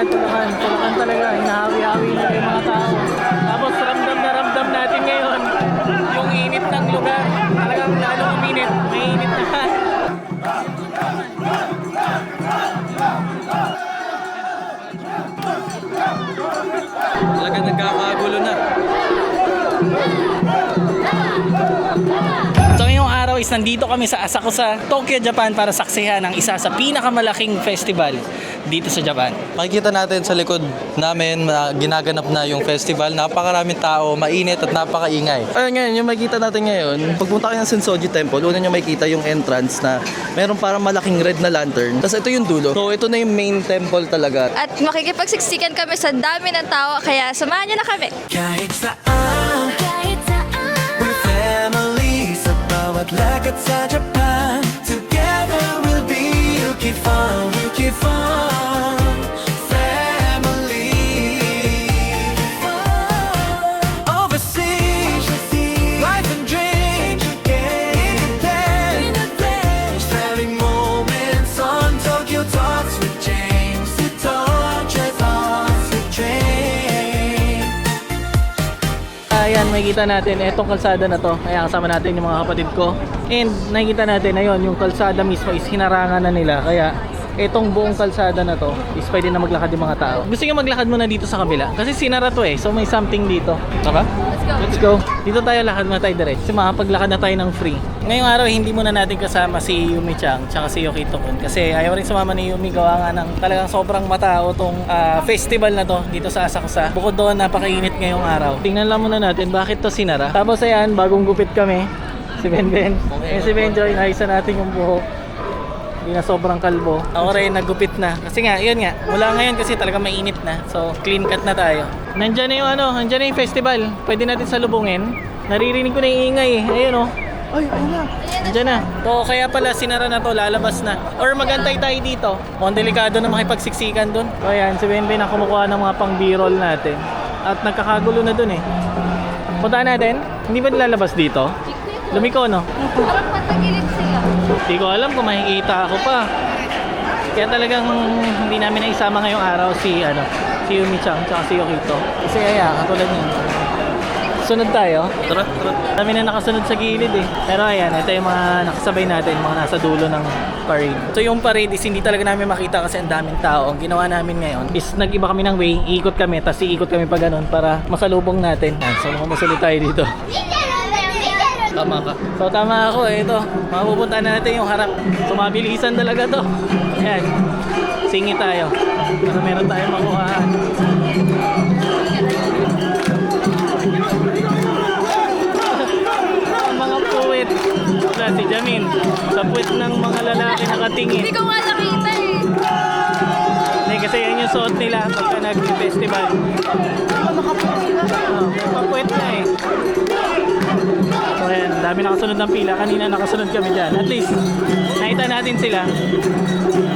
Ayan, tulakan talaga. Hinahawi-hawi na yung mga tao. Tapos ramdam na ramdam natin ngayon yung init ng lugar. Talagang lalong uminit. May init na. Talagang nagkakagulo na. So ngayong araw is nandito kami sa Asakusa, Tokyo, Japan para saksihan ang isa sa pinakamalaking festival dito sa Japan. Makikita natin sa likod namin na ginaganap na yung festival. Napakaraming tao, mainit at napakaingay. Ayun ngayon, yung makikita natin ngayon, pagpunta kayo ng Sensoji Temple, una nyo makikita yung entrance na meron parang malaking red na lantern. Tapos ito yung dulo. So ito na yung main temple talaga. At makikipagsiksikan kami sa dami ng tao, kaya samahan niyo na kami. kahit saan We're family sa bawat lakad sa Japan. Together we'll be Yuki Fun Family. Overseas, life and dreams, independence, sharing moments on Tokyo Talks with James. Ito, just on the train. Ayan, makikita natin etong kalsada na to. Ayan, kasama natin yung mga kapatid ko. And nakikita natin, ayun, yung kalsada mismo is hinarangan na nila. Kaya etong buong kalsada na to is pwede na maglakad yung mga tao. Gusto nyo maglakad muna dito sa kabila kasi sinara to eh. So may something dito. Tama? Let's go. Dito tayo, lakad muna tayo direct. Kasi makapaglakad na tayo ng free. Ngayong araw, hindi muna natin kasama si Yumi-chan tsaka si Yukito-kun. Kasi ayaw rin sumama ni Yumi, gawa nga ng talagang sobrang matao tong festival na to dito sa Asakusa. Bukod doon, napakainit ngayong araw. Tingnan lang muna natin bakit to sinara. Tapos ayan, bagong gupit kami. Si Benben. Si Benjoy, naisa natin yung buhok. Hindi na sobrang kalbo. Ako rin nagupit na. Kasi nga, yun nga. Mula ngayon kasi talaga mainit na. So, clean cut na tayo. Nandyan na yung nandyan na yung festival. Pwede natin salubungin. Naririnig ko na yung ingay eh. Ayun Ay, ayun na. Nandyan na. So, kaya pala sinara na to, lalabas na. Or magantay tayo dito. Mukhang delikado na makipagsiksikan dun. So, ayan, si Benben na kumukuha ng mga pang b-roll natin. At nagkakagulo na dun eh. Puntaan natin. Hindi ba nilalabas dito? Lumiko, no? Parang patagilid sila. Hindi ko alam kung makikita ako pa. Kaya talagang hindi namin naisama ngayong araw si Yumi-chan tsaka si Yukito. Kasi katulad niyan. Sunod tayo. Tara. Kami na nakasunod sa gilid eh. Pero ayan, ito yung mga nakasabay natin, mga nasa dulo ng parade. So yung parade is hindi talaga namin makita kasi ang daming tao. Ang ginawa namin ngayon is nag-iba kami ng way, iikot kami, tapos iikot kami pa ganun para masalubong natin. Yan, so makamusulit tayo dito. Tama ka. So tama ako eh, ito. Mapupunta na natin yung harap. So mabilisan talaga to. Ayan. Singi tayo. Para meron tayong makuha. Ang mga puwit. Wala si Jamin. Sa puwit ng mga lalaki nakatingin. Hindi ko nga nakita eh. Hindi kasi yan yung suot nila pagka nag-festival. Papuwit na eh. So ayan, dami nakasunod ng pila. Kanina nakasunod kami dyan. At least, nakita natin sila.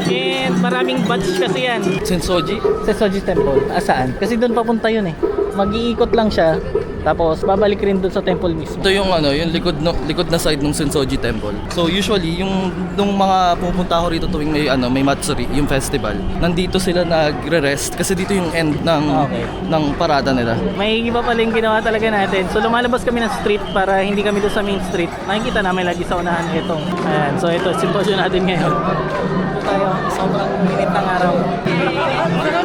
And maraming batch kasi yan. Sensoji? Sa Sensoji Temple. Saan? Kasi doon papunta yun eh. Mag-iikot lang siya. Tapos babalik rin doon sa temple mismo. Ito yung yung likod na side ng Sensoji Temple. So usually nung mga pupunta ako rito tuwing may Matsuri, yung festival, nandito sila nagre-rest kasi dito yung end ng parada nila. May iba pala yung ginawa talaga natin. So lumalabas kami ng street para hindi kami doon sa main street. Nakikita namin lagi sa unahan itong. Ayan, so ito sitwasyon natin ngayon. Ito tayo, sobrang init ng araw.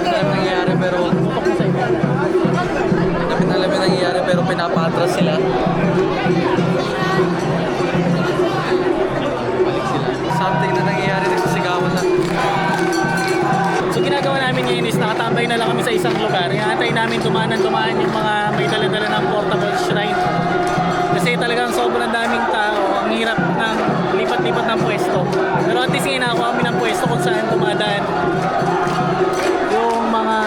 Nangyayari pero alam mo nangyayari pero pinapatras sila. Balik sila. Something na nangyayari, nagsisigawan na. So ginagawa namin ngayon is nakatambay na lang kami sa isang lugar. Inaantay namin dumaan yung mga may dala-dala ng portable shrine. Kasi talagang sobrang daming tao. Ang hirap ng lipat-lipat ng pwesto. Pero at least ngayon nakakuha kami ng pwesto kung saan dumadaan yung mga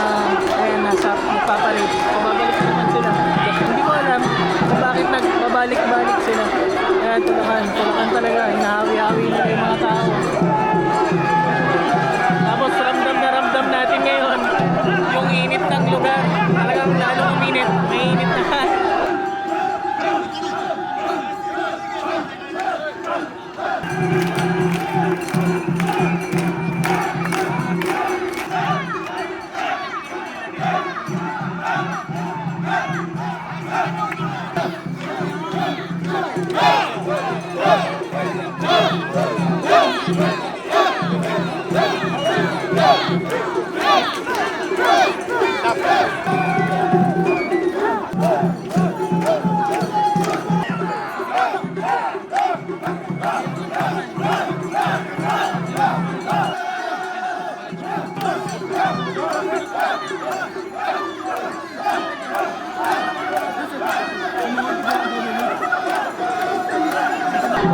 nasa magpapalit. So babalik naman sila. Hindi ko alam kung bakit nagbabalik-balik sila. Kaya tulakan talaga. Hinahawi-hawi na yung mga tao. Tapos ramdam na ramdam natin ngayon yung init ng lugar. Talagang lalong uminit. May init na.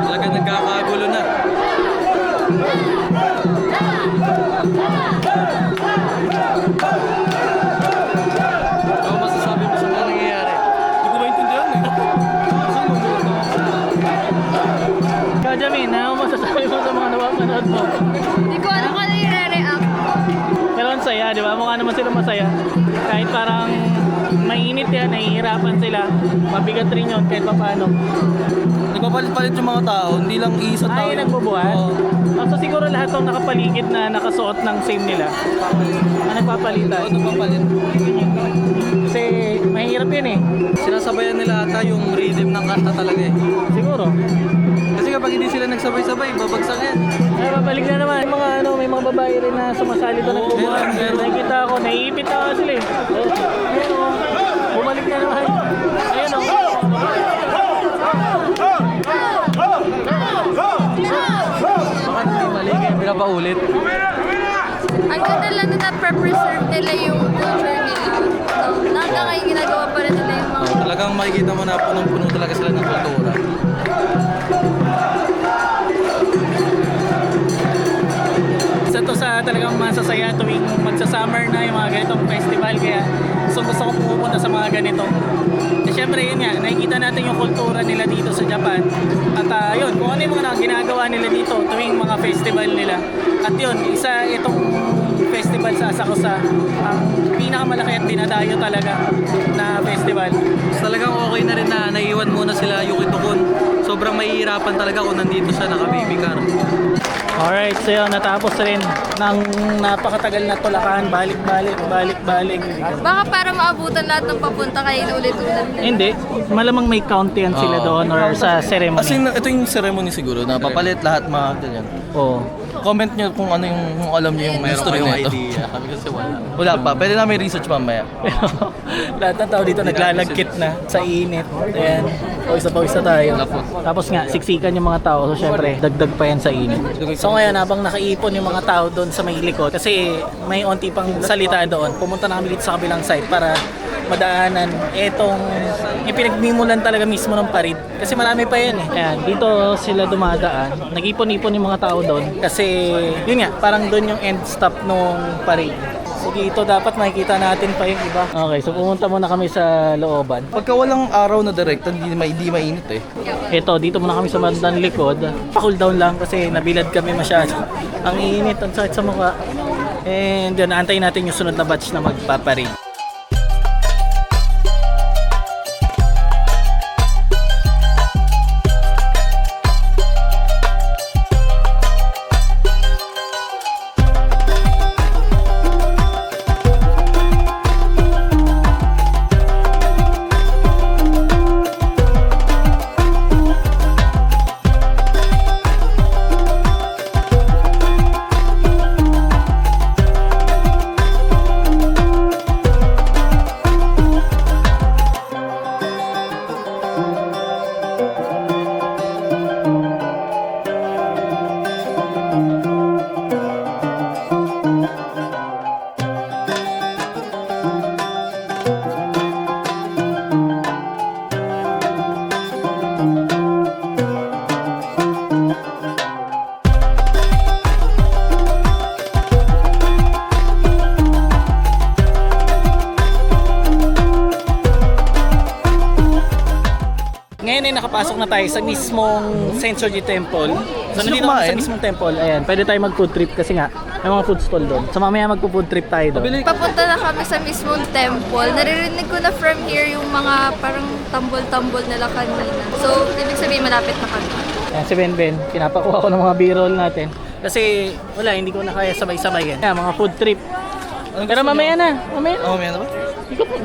Talagang nagkakagulo na. Ano masasabi mo sa mga nangyayari? Hindi ko maintindihan eh. Ikaw, Jamin, ano masasabi mo sa mga napapanood mo? Hindi ko alam kung ano yung re-react. Pero ang saya, di ba? Mukha naman sila masaya. Kahit parang mainit yan, nahihirapan sila. Mabigat rin yun kahit paano. Nagpapalit-palit yung mga tao, hindi lang isa tao. Ay, nagbubuhat? Oo. So siguro lahat ng nakapaligid na nakasuot ng same nila. Nagpapalitan. Oo, nagpapalit. Kasi mahirap yun eh. Sinasabayan nila ata yung rhythm ng kanta talaga eh. Siguro. Kasi kapag hindi sila nagsabay-sabay, babagsak yan. Ay, babalik na naman. May mga ano, may mga babae rin na sumasali doon nagbubuhat. meron. Nakikita ako, naiipit na nga sila eh. Ayun o. Bumalik na naman. Ayun o. Baka hindi mali kaya pinapaulit. Ang ganda lang na na-preserve nila yung culture nila. No, hanggang ngayon ginagawa pa rin nila yung mga... Talagang makikita mo na punong-puno talaga sila ng kultura. Isa to sa talagang masasaya tuwing magsa-summer na yung mga ganitong festival. Kaya gusto ko pumunta sa mga ganito. At syempre yun nga, nakikita natin yung kultura nila dito sa Japan. At yun, kung ano yung mga ginagawa nila dito tuwing mga festival nila. At yun, isa itong festival sa Asakusa, ang pinakamalaki at dinadayo talaga na festival. Talagang okay na rin na naiwan muna sila Yuki-Tukun. Sobrang mahihirapan talaga kung nandito siya naka-baby car. Alright, so yun, natapos rin ng napakatagal na tulakan, balik-balik. Baka para maabutan lahat ng papunta kayo inulit-ulit. Hindi, malamang may count yan sila doon or sa ceremony. As in, ito yung ceremony siguro, na papalit lahat mga ganyan. Oo. Comment nyo kung ano yung, kung alam nyo yung history na ito. Kami kasi wala. Wala pa, pwede namin research mamaya. Pero lahat ng tao dito naglalagkit na sa init. Ayan, pawis na tayo. Tapos nga, siksikan yung mga tao. So syempre, dagdag pa yan sa init. So ngayon, habang nakaipon yung mga tao doon sa may likod, kasi may onti pang salita doon, pumunta na kami dito sa kabilang side para madaanan etong yung pinagmimulan talaga mismo ng parid. Kasi marami pa yan eh. Ayan, dito sila dumadaan. Nag-ipon-ipon yung mga tao doon. Kasi yun nga, parang doon yung end stop nung parid. So dito dapat makikita natin pa yung iba. Okay, so pumunta muna kami sa looban. Pagka walang araw na direct, hindi mainit eh. Ito, dito muna kami sa bandang likod. Pa-cool down lang kasi nabilad kami masyado. Ang init, ang sakit sa mukha. And yun, antayin natin yung sunod na batch na magpaparid. Ngayon ay nakapasok na tayo sa mismong Sensoji Temple. So nandito kami sa mismong temple. Ayan, pwede tayo mag-food trip kasi nga may mga food stall doon. So mamaya magpo-food trip tayo doon. Papunta na kami sa mismong temple. Naririnig ko na from here yung mga parang tambol-tambol nila kanina. So, ibig sabihin malapit na kami. Ayan, si Benben, pinapakuha ko ng mga b-roll natin. Kasi wala, hindi ko na kaya sabay-sabay yan. Ayan, mga food trip. Pero mamaya na, mamaya. Oh, may ano ba?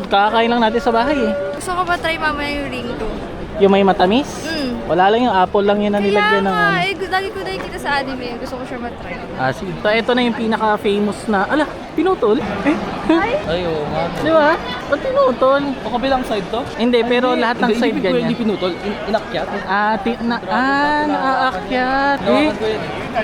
Kakakain lang natin sa bahay eh. Gusto ko ba try mamaya yung ringo? Yung may matamis? Wala lang yung apple lang yun na nilagyan ng ano. Lagi ko nakikita sa anime. Gusto ko siya matry. Sige. So ito na yung pinaka-famous na, ala, pinutol? Eh? Ay, oo nga. Di ba? Ba't pinutol? O kabilang side to? Hindi, pero lahat ng side ganyan. Hindi pinutol, inakyat. Naaakyat. Eh,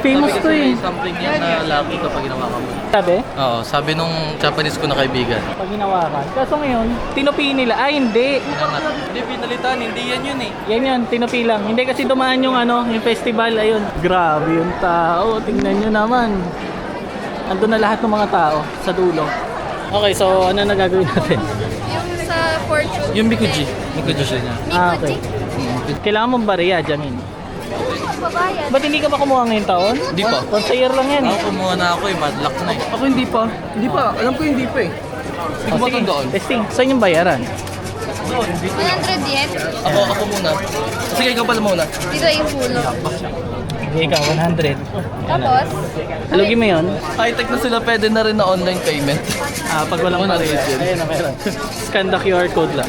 famous to eh. Something yan na lucky kapag ginawa ka mo. Sabi? Oo, sabi nung Japanese ko na kaibigan. Pag hinawakan. Kaso ngayon, tinupi nila. Hindi. Hindi pinalitan, hindi yan yun eh. Yan yun, tinupi lang. Hindi kasi dumaan yung yung festival. Ayun. Grabe yung tao. Tingnan nyo naman. Andun na lahat ng mga tao sa dulo. Okay, so ano na gagawin natin? Yung sa Fortune. Yung Mikuji. Mikuji siya niya. Okay. Kailangan mong bariya, Jamin. Babayan. Ba't hindi ka ba kumuha ngayong taon? Hindi pa. Once a year lang yan eh. Ako kumuha na ako eh, bad luck na eh. Ako hindi pa. Hindi pa. Alam ko hindi pa eh. Hindi ko matandaan. Testing. Saan yung bayaran? 100 yen. Ako muna. Sige, ikaw pala muna. Dito yung pulo. Hindi ka, 100. Tapos, Alugin mo yun. High-tech na sila, pwede na rin na online payment. Pag walang 100 bariya. yun. Ayun na, meron. Scan the QR code lang.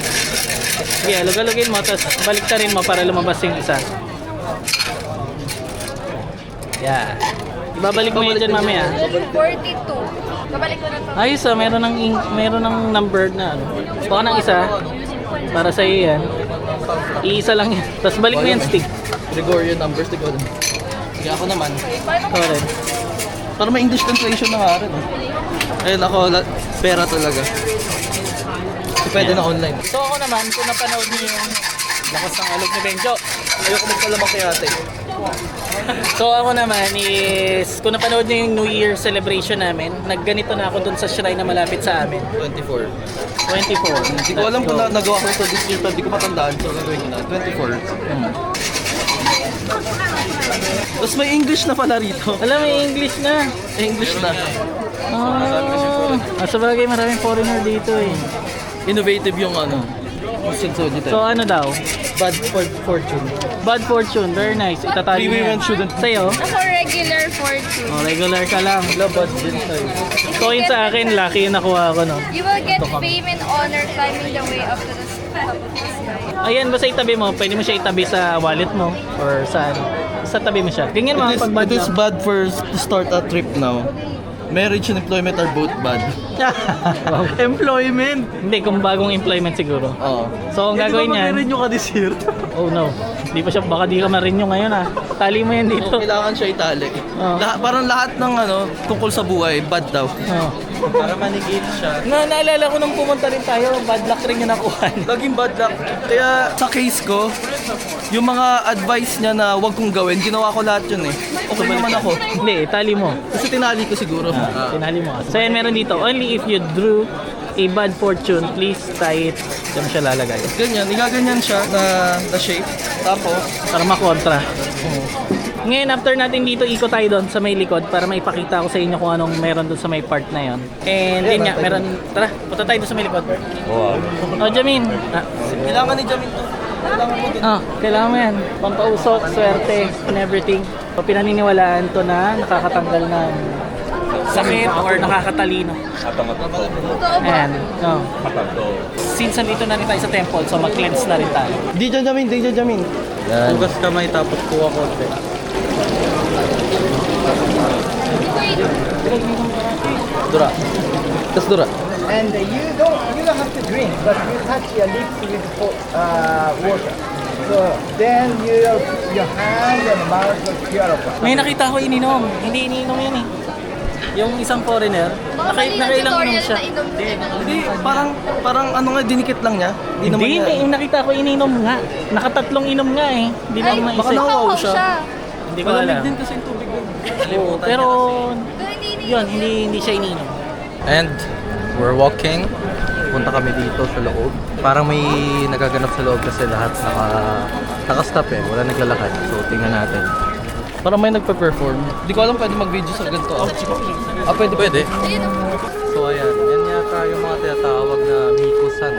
Sige, alugin mo, tapos balik rin mo para lumabas yung isa. Yeah. Ibabalik mo yun dyan mamaya. 42. Babalik ko na to. Ayos meron ng number na ano. Baka ng isa. Para sa iyo yan. Iisa lang yan. Tapos balik mo yan stick. Gregorian numbers, di ko alam. Sige, ako naman. Ito rin. Para may English translation na nga rin. Ayun ako, pera talaga. So, pwede na online. So ako naman, kung napanood niyo yung lakas ng alog ni Benjo. Ayoko magpalamak kay ate. So ako naman is, kung napanood niyo yung New Year celebration namin, nagganito na ako dun sa shrine na malapit sa amin. 24. 24. Hindi ko alam kung nagawa ko ito this year, pero hindi ko matandaan. So, gagawin ko na. 24. Tapos may English na pala rito. Alam, may English na. English na. Sa bagay, maraming foreigner dito eh. Innovative yung Sensoji So ano daw? Bad fortune. Bad fortune, very nice. Itatali Three mo yan. women shouldn't. Sa'yo? Ako regular Fortune. Regular ka lang. Bad din sa'yo. So yun sa akin, lucky yung nakuha ko, no? You will get fame and honor climbing the way up to the top of the sky. Ayan, basta itabi mo. Pwede mo siya itabi sa wallet mo or sa sa tabi mo siya. Ganyan mga pag bad It is bad for to start a trip now. Marriage and employment are both bad. Employment? Hindi, kung bagong employment siguro. Oo. So, ang gagawin niyan... mag-renew ka this year. Oh no. Di pa siya, baka di ka ma-renew ngayon ah. Tali mo yan dito. Kailangan siya itali. Oo. Parang lahat ng tungkol sa buhay, bad daw. Oh. Para manigate siya. Naalala ko nung pumunta rin tayo, bad luck rin yung nakuha. Laging bad luck. Kaya sa case ko, yung mga advice niya na wag kong gawin, ginawa ko lahat yun eh. Okay naman ako. Hindi, tali mo. Kasi tinali ko siguro. Tinali mo. So yan meron dito, only if you drew a bad fortune, please tie it. Diyan mo siya lalagay. Ganyan, igaganyan siya na shape. Tapos, Para makontra. Ngayon, after natin dito, ikot tayo doon sa may likod para maipakita ko sa inyo kung anong meron doon sa may part na yon. And yun nga, meron, tara, punta tayo doon sa may likod. Wow. Oh, Jamin. kailangan ni Jamin to. Kailangan mo din. Kailangan mo yan. Pampausok, swerte, and everything. So, pinaniniwalaan to na nakakatanggal ng sakit or nakakatalino. Ayan. No. Since nandito na rin tayo sa temple, so mag-cleanse na rin tayo. Di dyan, Jamin. Hugas kamay tapos kuha konti. Dura. Tapos dura. And you don't have to drink, but you touch your lips with water. So then your hand and mouth will purify. May nakita ko ininom. Hindi ininom yan eh. Yung isang foreigner, Mga mali na nakailang inom tutorial siya. na inom din. Hindi, parang nga, dinikit lang niya. Hindi, yung nakita ko ininom nga. Nakatatlong inom nga eh. Hindi na Ay, ako baka maisip. nawaw nakaw siya. Hindi ko Malamig alam. din kasi yung tubig yun. Oo, pero Pero hindi yun, hindi siya ininom. And we're walking. Punta kami dito sa loob. Parang may nagaganap sa loob kasi lahat naka-stop eh. Wala naglalakad. So tingnan natin. Parang may nagpa-perform. Hindi ko alam pwede mag-video sa ganito. Pwede. Ayun o. So ayan, yan yata yung mga tinatawag na Miko-san.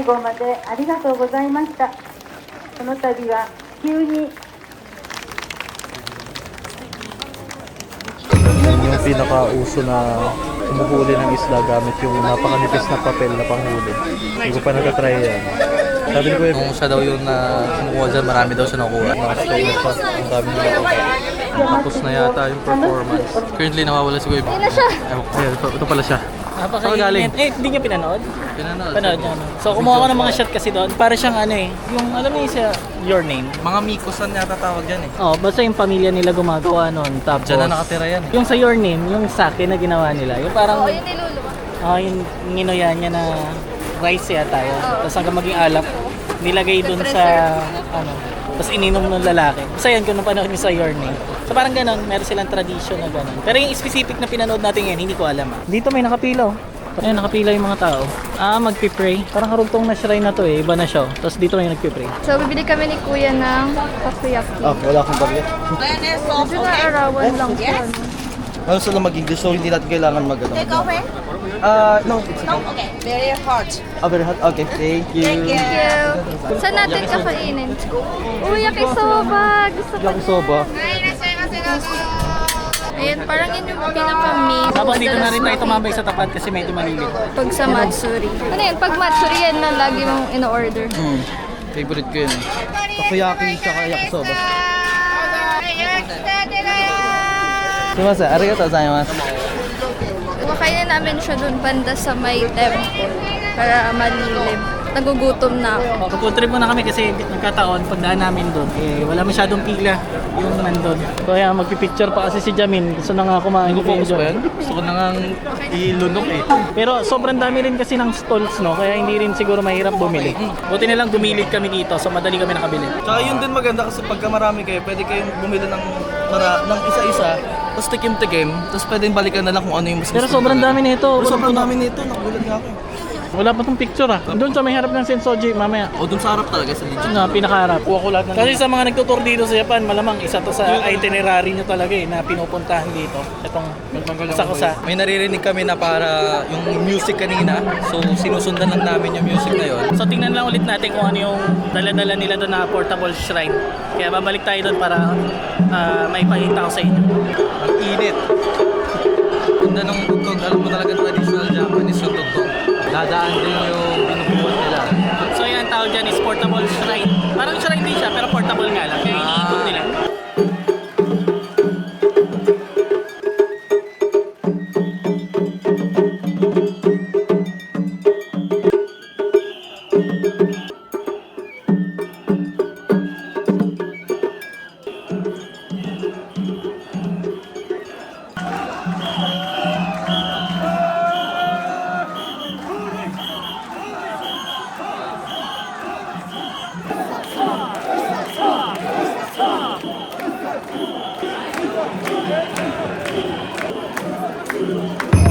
後までありがとうございました。この度は急に Yan yung pinakauso na humuhuli ng isla gamit yung napakanipis na papel na panghuli. Hindi ko pa nagka-try yan. Sabi ko Kung siya daw yung kumukuha dyan, marami daw siya nakuha. nakastay pa. Ang dami nila nakuha. Tapos na yata yung performance. Currently, nawawala si Kuya. Ayun na siya. Ayan, ito pala siya. Napakainit. galing? Hindi niya pinanood? Pinanood. Panood niya. So kumuha ko ng mga shot kasi doon. Para siyang ano eh. Yung alam niyo sa Your Name. Mga Mikosan yata tawag dyan eh. Oh, basta yung pamilya nila gumagawa noon. Tapos Diyan na nakatira yan eh. yung sa Your Name, yung sake na ginawa nila. Yung parang Oo, yun niluluwa. yung nginuya niya na rice yata yun. Tapos hanggang maging alak, nilagay dun sa ano. Tapos ininom ng lalaki. Basta yan kung napanood niyo sa Your Name. So parang ganon, meron silang tradition na ganon. Pero yung specific na pinanood natin yan, hindi ko alam. Dito may nakapila. Ayun, nakapila yung mga tao. Magpipray. Parang karugtong na shrine na to eh. Iba na siya. Tapos dito may nagpipray. So, bibili kami ni Kuya ng takoyaki. Wala akong bagay. Medyo na arawan lang siya. Ano sila mag-English so hindi natin kailangan mag-ano. Take over? No, it's No? Okay. Very hot. very hot. Okay, thank you. Thank you. Saan natin kakainin? Uy, yakisoba! Gusto ko Yakisoba. Ayan, parang yun yung pinaka-main. Tapos dito na rin tayo tumambay sa tapat kasi medyo malilit. Pag sa Matsuri. Ano yun? Pag Matsuri yan na lagi mong in-order. Favorite ko yun. Takoyaki tsaka yakisoba. Sumasa, arigatou gozaimasu. Kumakainin namin siya dun banda sa may temple para malilim. Nagugutom na ako. Pag-trip muna kami kasi nagkataon, pagdaan namin doon, wala masyadong pila yung nandun. Kaya magpipicture pa kasi si Jamin. Gusto na nga kumain. Focus ba yan? Gusto ko na nga ilunok eh. Pero sobrang dami rin kasi ng stalls, no? Kaya hindi rin siguro mahirap bumili. Buti na lang gumilid kami dito, so madali kami nakabili. Tsaka yun din maganda kasi pagka marami kayo, pwede kayong bumili ng isa-isa, tapos tikim-tikim, tapos pwedeng balikan na lang kung ano yung mas Pero gusto sobrang mo talaga. dami nito. Pero sobrang dami nito, nakugulat nga ako. Wala pa tong picture Doon sa may harap ng Sensoji, mamaya. O dun sa harap talaga sa legit. Na pinakaharap. Kuha ko lahat ng kasi sa mga nagtutour dito sa Japan, malamang isa to sa itinerary nyo talaga na pinupuntahan dito. Itong kusa. May naririnig kami na para yung music kanina, so sinusundan lang namin yung music na yun. So tingnan lang ulit natin kung ano yung dala-dala nila doon na portable shrine. Kaya babalik tayo doon para may pakita ko sa inyo. Ang init. Ganda ng tugtog, alam mo talaga traditional Japanese yung tugtog. Dadaan din yung binubuhat nila. So yan ang tawag dyan is portable shrine. Parang shrine din siya pero portable nga lang. Kaya iniikot nila.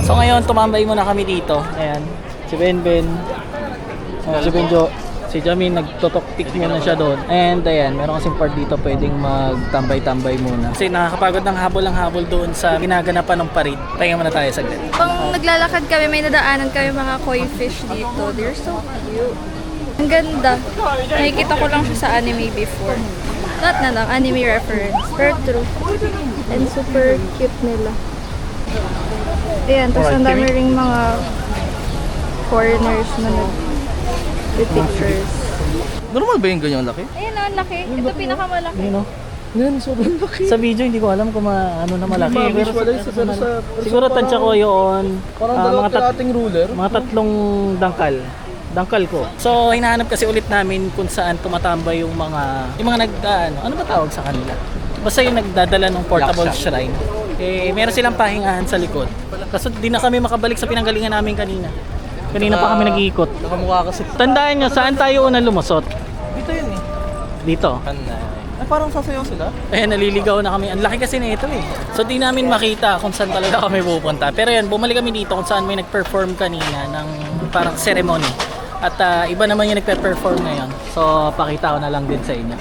So ngayon, tumambay muna kami dito. Ayan, si Benben, si Benjo, si Jamin, nagtotok-tik muna siya doon. And ayan, meron kasing part dito pwedeng magtambay-tambay muna. Kasi nakakapagod ng habol doon sa ginaganapan ng parade. Pahinga muna tayo saglit. Pang naglalakad kami, may nadaanan kami mga koi fish dito. They're so cute. Ang ganda. Nakikita ko lang siya sa anime before. Lahat na lang, anime reference. Pero true. And super cute nila. Ayan, tapos ang dami ring mga foreigners na nag-pictures. Normal ba yung ganyang laki? Ayan, ang laki. Ito pinakamalaki. Ayun, no? Yan, sobrang laki. Sa video hindi ko alam kung ano na malaki. Pero sa siguro tansya ko yun. Parang kalating ruler. Mga 3 dangkal ko. So hinahanap kasi ulit namin kung saan tumatambay yung mga ano ba tawag sa kanila? Basta yung nagdadala ng portable shrine. Meron silang pahingahan sa likod. Kaso di na kami makabalik sa pinanggalingan namin kanina. Kanina pa kami nag-iikot. Nakamukha kasi. Tandaan nyo, saan tayo unang lumusot? Dito yun eh. Dito. Ay, parang sasayaw sila. Naliligaw na kami. Ang laki kasi na ito eh. So di namin makita kung saan talaga kami pupunta. Pero yan, bumalik kami dito kung saan may nag-perform kanina ng parang ceremony. At iba naman yung nagpe-perform ngayon. So pakita ko na lang din sa inyo.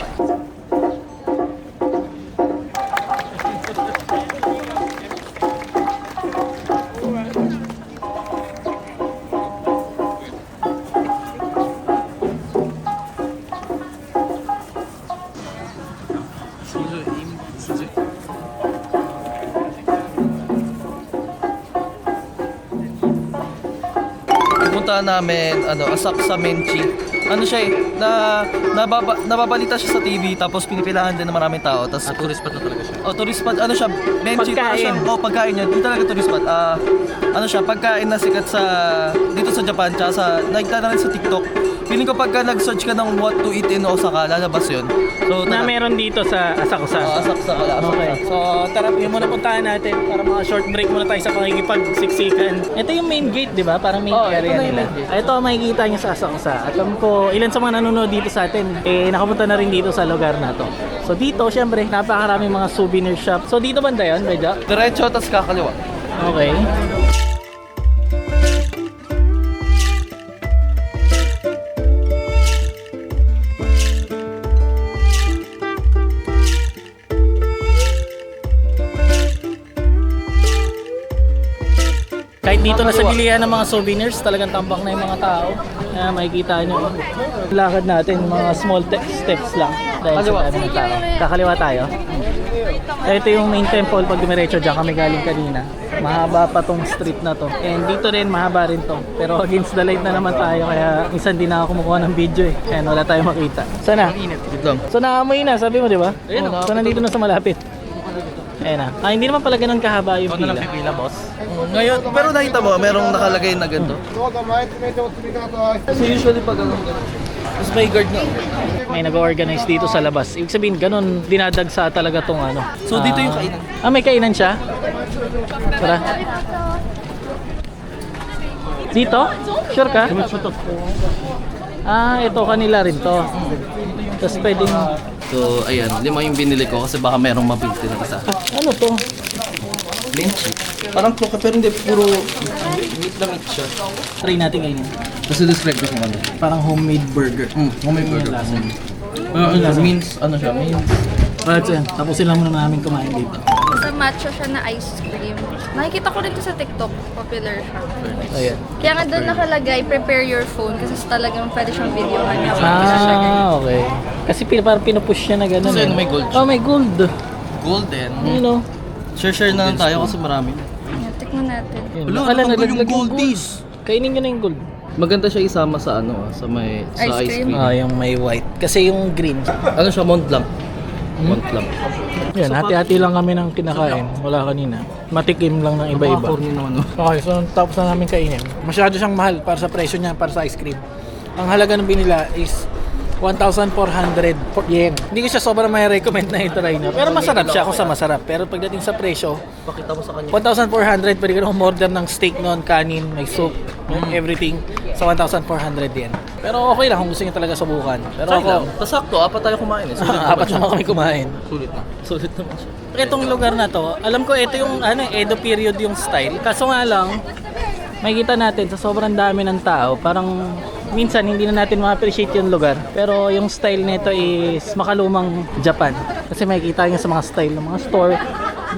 pupuntahan namin, Asakusa Menchi. Ano siya eh, nababalita siya sa TV, tapos pinipilahan din ng maraming tao. Tapos, Tourist spot na talaga siya. tourist spot, ano siya, Menchi. Pagkain. Pagkain niya. Hindi talaga tourist spot. Ano siya, pagkain na sikat dito sa Japan, tsaka nakita na rin sa TikTok. Feeling ko pagka nag-search ka ng what to eat in Osaka, lalabas yun. So, Na meron dito sa Asakusa. Asakusa pala. Okay. So, tara, yung muna puntahan natin para mga short break muna tayo sa pakikipagsiksikan. Ito yung main gate, di ba? Parang main Oo, area ito na yung nila. main gate. Ito ang makikita nyo sa Asakusa. At alam ko, ilan sa mga nanonood dito sa atin, nakapunta na rin dito sa lugar na to. So, dito, syempre, napakaraming mga souvenir shop. So, dito banda yun, medyo? Diretso, tapos kakaliwa. Okay. Kahit dito na sa bilihan ng mga souvenirs, talagang tambak na yung mga tao. Kaya makikita nyo. Lakad natin, mga small steps lang. Dahil sa dami ng tao. Kakaliwa tayo. Ito yung main temple pag dumiretso dyan kami galing kanina. Mahaba pa tong street na to. And dito rin, mahaba rin to. Pero against the light na naman tayo, kaya minsan di na ako kumukuha ng video eh. Kaya wala tayong makita. Sana? Wait lang. So naamoy na, sabi mo di ba? So nandito na sa malapit. Ayan na. Hindi naman pala ganun kahaba yung pila. pipila, boss. Ngayon, pero nakita mo, merong nakalagay na ganito. So usually pag tapos may guard na. May nag-organize dito sa labas. Ibig sabihin, ganun dinadagsa talaga tong ano. So dito yung kainan. May kainan siya? Tara. Dito? Sure ka? Ito kanila rin to. Tapos pwedeng... So ayan, 5 yung binili ko kasi baka merong mabigti na isa. Ano to? Menchi. Parang kroke pero hindi, puro meat na meat siya. Try natin kainin. Kasi describe ko kung ano. Parang homemade burger. Homemade burger. Yung lasa. Means, ano siya, means... Alright, so yan. Tapusin lang muna namin kumain dito. Sa matcha siya na ice cream. Nakikita ko dito sa TikTok, popular siya. Ayan. Kaya nga doon nakalagay, prepare your phone kasi talagang pwede siyang videohan. Okay. Kasi parang pinupush niya na gano'n. Kasi may gold siya. Oh, may gold. Golden. You know. Share na lang tayo kasi marami. Ayan, tikman natin. Wala, Akala natanggal nalaglag yung goldies. Kainin nyo na yung gold. Maganda siya isama sa sa Ice ice cream. cream. Yung may white. Kasi yung green. Ano siya, Mont Blanc. Mont Blanc. Yan, hati-hati lang kami ng kinakain. Wala kanina. Matikim lang ng iba-iba. Corny naman. Okay, so tapos na namin kainin. Masyado siyang mahal para sa presyo niya, para sa ice cream. Ang halaga ng binila is 1,400 yen. Hindi ko siya sobrang may recommend na i-try nyo. Pero masarap siya kung sa masarap. Pero pagdating sa presyo, Pakita mo sa kanya. 1,400, pwede ka na umorder ng steak noon, kanin, may soup, everything sa 1,400 yen. Pero okay lang kung gusto niyo talaga subukan. Pero Try ako, lang. Tas sakto, 4 tayo kumain eh. Sulit naman apat siya. naman kami kumain. Sulit na. Sulit naman siya. Itong lugar na to, alam ko ito yung Edo period yung style. Kaso nga lang, makikita natin sa sobrang dami ng tao, parang minsan hindi na natin ma-appreciate yung lugar. Pero yung style nito is makalumang Japan. Kasi makikita nyo sa mga style ng mga store.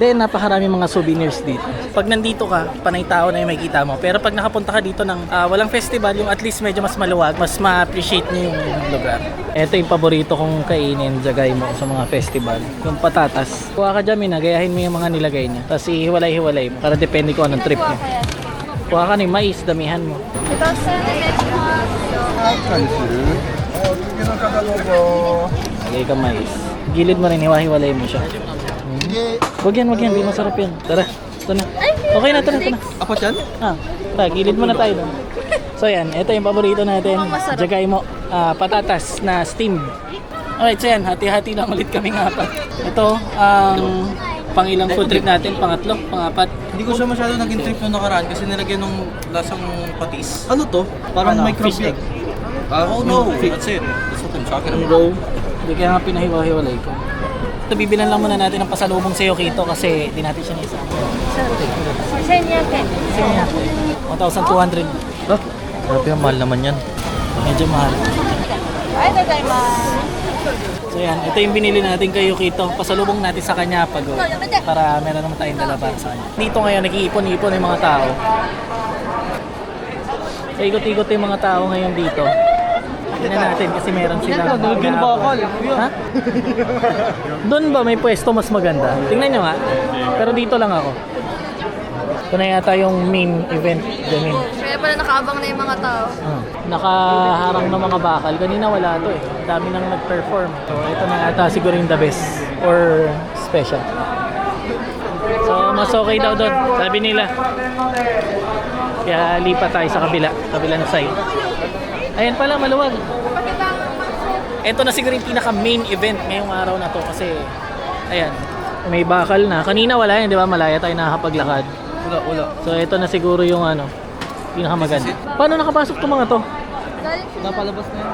Then napakarami mga souvenirs dito. Pag nandito ka, panay tao na yung makikita mo. Pero pag nakapunta ka dito ng walang festival, yung at least medyo mas maluwag, mas ma-appreciate nyo yung lugar. Ito yung paborito kong kainin, jagay mo sa mga festival. Yung patatas. Kuha ka dyan, gayahin mo yung mga nilagay niya. Tapos ihiwalay-hiwalay mo. Para depende kung anong trip mo. Kuha ka ng mais, damihan mo. Lagay ka mais. Gilid mo rin, hiwa-hiwalay mo siya. Wag yan, di masarap yan. Tara, ito na. Okay na, ito na. Apat yan? Tara, gilid mo na tayo doon. So yan, ito yung paborito natin. masarap. Jagay mo, patatas na steamed. Alright, so yan, hati-hati lang ulit kaming apat. Ito, ang pangilang food trip natin, pangatlo, pangapat. Hindi ko siya masyado naging trip nung nakaraan kasi nilagyan ng lasang patis. Ano to? Parang Ano? may crab Fish egg. Oh no, that's it. That's what I'm talking Ang about. row. Hindi kaya nga pinahiwa-hiwalay ko. Ito, bibilan lang muna natin ng pasalubong sa Yokito kasi di natin siya naisama. 1,200. Grabe, mahal naman yan. Medyo mahal. So yan, ito yung binili natin kay Yokito. Pasalubong natin sa kanya pag para meron naman tayong dala para sa kanya. Dito ngayon, nag-iipon-ipon yung mga tao. So ikot-ikot yung mga tao ngayon dito. Tingnan natin kasi meron silang Ha? Doon ba may pwesto mas maganda? Tingnan nyo nga. Pero dito lang ako. Ito na yata yung main event, Jamin. Kaya pala nakaabang na yung mga tao. Nakaharang ng mga bakal. Kanina wala to eh. Ang dami nang nag-perform. So ito na yata siguro yung the best or special. So mas okay daw doon, sabi nila. Kaya lipat tayo sa kabilang side. Ayan pala, maluwag. Ito na siguro yung pinaka main event ngayong araw na to kasi ayan, may bakal na. Kanina wala yan, di ba? Malaya tayo nakakapaglakad. Wala. So ito na siguro yung pinakamaganda. Paano nakapasok itong mga to? Napalabas na yun.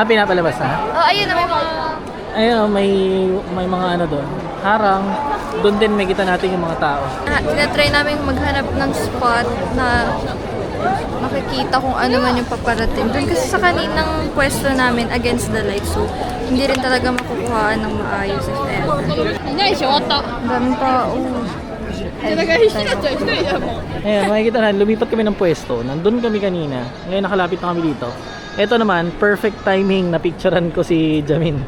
Pinapalabas na? Oh, ayun na may mga... Ayun, may mga doon. Harang. Doon din may kita natin yung mga tao. Tinatry namin maghanap ng spot na makikita kung ano man yung paparating. Doon kasi sa kaninang pwesto namin against the light, so hindi rin talaga makukuhaan ng maayos if ever. Ang daming tao. Ayan, makikita na, lumipat kami ng pwesto. Nandun kami kanina. Ngayon nakalapit na kami dito. Ito naman, perfect timing na picturean ko si Jamin.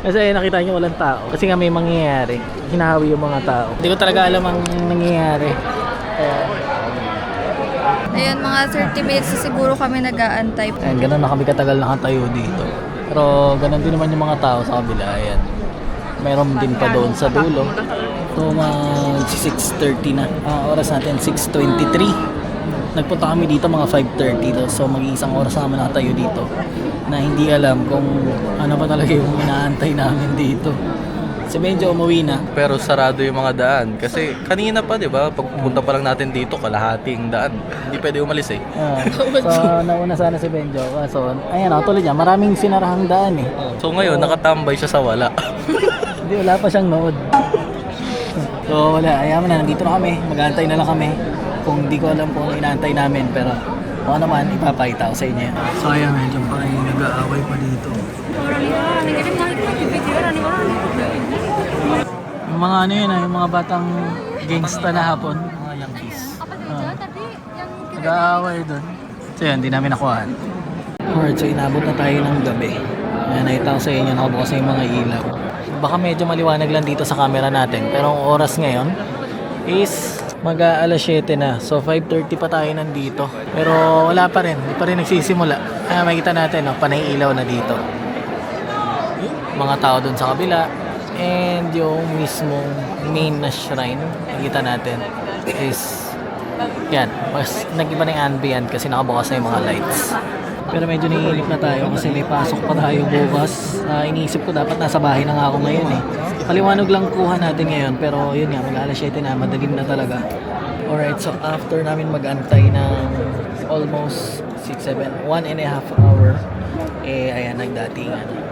Kasi nakita niyo walang tao. Kasi nga may mangyayari. Hinahawi yung mga tao. Hindi ko talaga alam ang nangyayari. Ayun, mga 30 minutes na siguro kami nag-aantay. Ayan, ganun na kami katagal nakatayo dito. Pero ganun din naman yung mga tao sa kabila. Ayan. Meron din pa doon sa dulo. Ito mag 6:30 na. Oras natin 6:23. Nagpunta kami dito mga 5:30 to. So mag-iisang oras naman nakatayo dito. Na hindi alam kung ano ba talaga yung inaantay namin dito. Si Benjo umuwi na. Pero sarado yung mga daan. Kasi kanina pa, di ba? Pagpunta pa lang natin dito, kalahating daan. Hindi pwede umalis eh. So nauna sana si Benjo. So ayan, tuloy niya. Maraming sinarahang daan eh. So ngayon, nakatambay siya sa wala. Hindi, wala pa siyang nood. So wala, ayaw na, nandito na kami. Mag-aantay na lang kami. Kung di ko alam kung ano inaantay namin. Pero kung ano naman, ipapakita ko sa inyo. So ayan, medyo pa kayo nag-aaway pa dito. Yung mga ano yun, yung mga batang gangsta na hapon. Mga Yankees. Nag-aaway doon. So yun, di namin nakuhaan. Alright, so inabot na tayo ng gabi. Ayan, nakita ko sa inyo, nakabukas na yung mga ilaw. Baka medyo maliwanag lang dito sa camera natin. Pero ang oras ngayon is mag-aalas 7 na. So 5:30 pa tayo nandito. Pero wala pa rin. Hindi pa rin nagsisimula. Kaya makikita natin, panay ilaw na dito. Mga tao dun sa kabila. And yung mismong main na shrine, makikita natin, is yan. Mas nag-iba na yung ambient kasi nakabukas na yung mga lights. Pero medyo naiinip na tayo kasi may pasok pa tayo bukas. Iniisip ko dapat nasa bahay na nga ako ngayon eh. Paliwanag lang kuha natin ngayon pero yun nga, mag-alas 7 na, madalim na talaga. Alright, so after namin mag-antay ng almost 6-7, 1.5 hour, ayan, nagdatingan.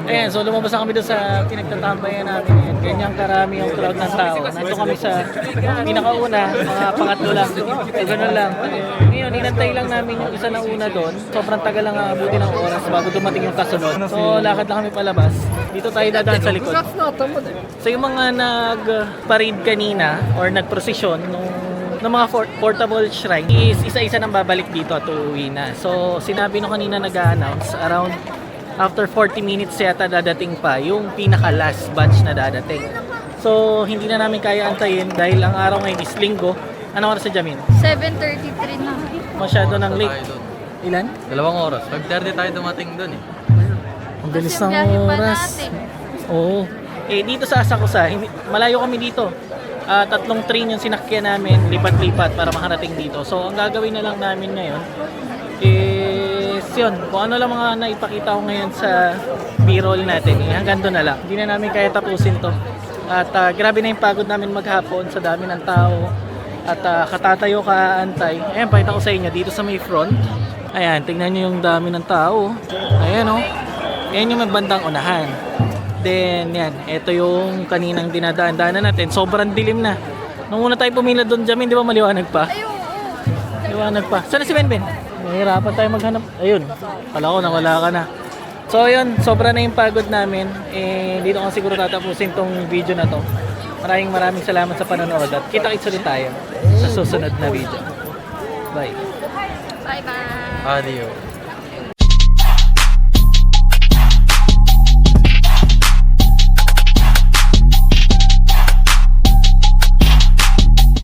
Ayan, so lumabas na kami doon sa pinagtatambayan namin ngayon. Ganyan karami yung crowd ng tao. Nandito kami sa pinakauna, mga pangatlo lang. So ganun lang. Ngayon, inantay lang namin yung isa na una doon. Sobrang tagal lang abutin ng oras bago dumating yung kasunod. So lakad lang kami palabas. Dito tayo dadaan sa likod. So yung mga nag-parade kanina or nag-prosesyon ng mga portable shrine is isa-isa nang babalik dito at uuwi na. So sinabi nung kanina nag-a-announce around after 40 minutes yata dadating pa yung pinaka-last batch na dadating. So, hindi na namin kaya antayin dahil ang araw ngayon is linggo. Anong oras sa Jamin? 7:33 na. Masyado ng late. Ilan? 2 oras. 5:30 tayo dumating dun eh. Ang bilis Kasi ng biyahe pa oras. natin. Oo. Dito sa Asakusa, malayo kami dito. 3 train yung sinakyan namin, lipat-lipat para makarating dito. So, ang gagawin na lang namin ngayon is yun, kung ano lang mga naipakita ko ngayon sa B-roll natin, hanggang doon na lang. Hindi na namin kaya tapusin to. At grabe na yung pagod namin maghapon sa dami ng tao. At katatayo kaantay. Ayan, pakita ko sa inyo dito sa may front. Ayan, tingnan nyo yung dami ng tao. Ayan o. Ayan yung may bandang unahan. Then yan, ito yung kaninang dinadaan-daanan natin. Sobrang dilim na. Nung una tayo pumila doon, Jamin, di ba maliwanag pa? Maliwanag pa. Saan na si Benben? Mahirapan tayo maghanap. Ayun. Kala ko nawala ka na. So ayun, sobra na yung pagod namin. Dito ko siguro tatapusin tong video na to. Maraming salamat sa panonood at kita-kits ulit tayo sa susunod na video. Bye. Bye-bye! Adios.